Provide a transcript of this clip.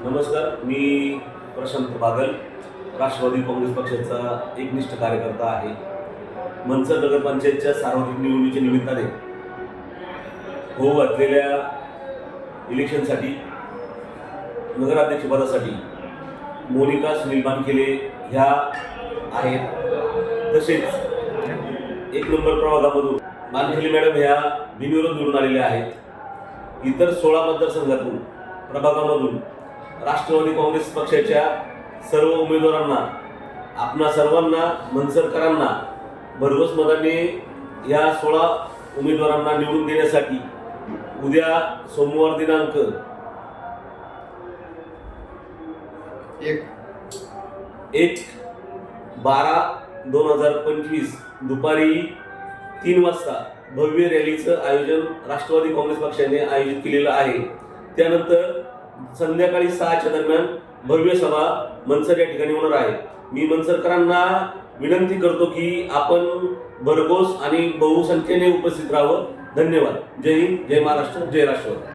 नमस्कार, मी प्रशांत बागल, राष्ट्रवादी काँग्रेस पक्षाचा एकनिष्ठ कार्यकर्ता आहे। मनसर नगरपंचायतच्या सार्वत्रिक निवडणुकीच्या निमित्ताने होऊ घातलेल्या इलेक्शनसाठी नगराध्यक्षपदासाठी मोनिका सुनील बानखेले ह्या आहेत। तसेच 1 नंबर प्रभागामधून बानखेले मॅडम ह्या बिनविरोध निवडून आलेल्या आहेत। इतर 16 मतदारसंघातून प्रभागामधून राष्ट्रवादी काँग्रेस पक्षाच्या सर्व उमेदवारांना, आपणा सर्वांना, मनसरकरांना भरघोस मताने या 16 उमेदवारांना निवडून देण्यासाठी उद्या सोमवार दिनांक 1/12/2025 दुपारी 3 वाजता भव्य रॅलीचं आयोजन राष्ट्रवादी काँग्रेस पक्षाने आयोजित केलेलं आहे। त्यानंतर संध्याकाळी 6च्या दरम्यान भव्य सभा मनसर या ठिकाणी होणार आहे। मी मनसरकरांना विनंती करतो की आपण भरघोस आणि बहुसंख्येने उपस्थित राहावं। धन्यवाद। जय हिंद, जय महाराष्ट्र, जय राष्ट्रवादी।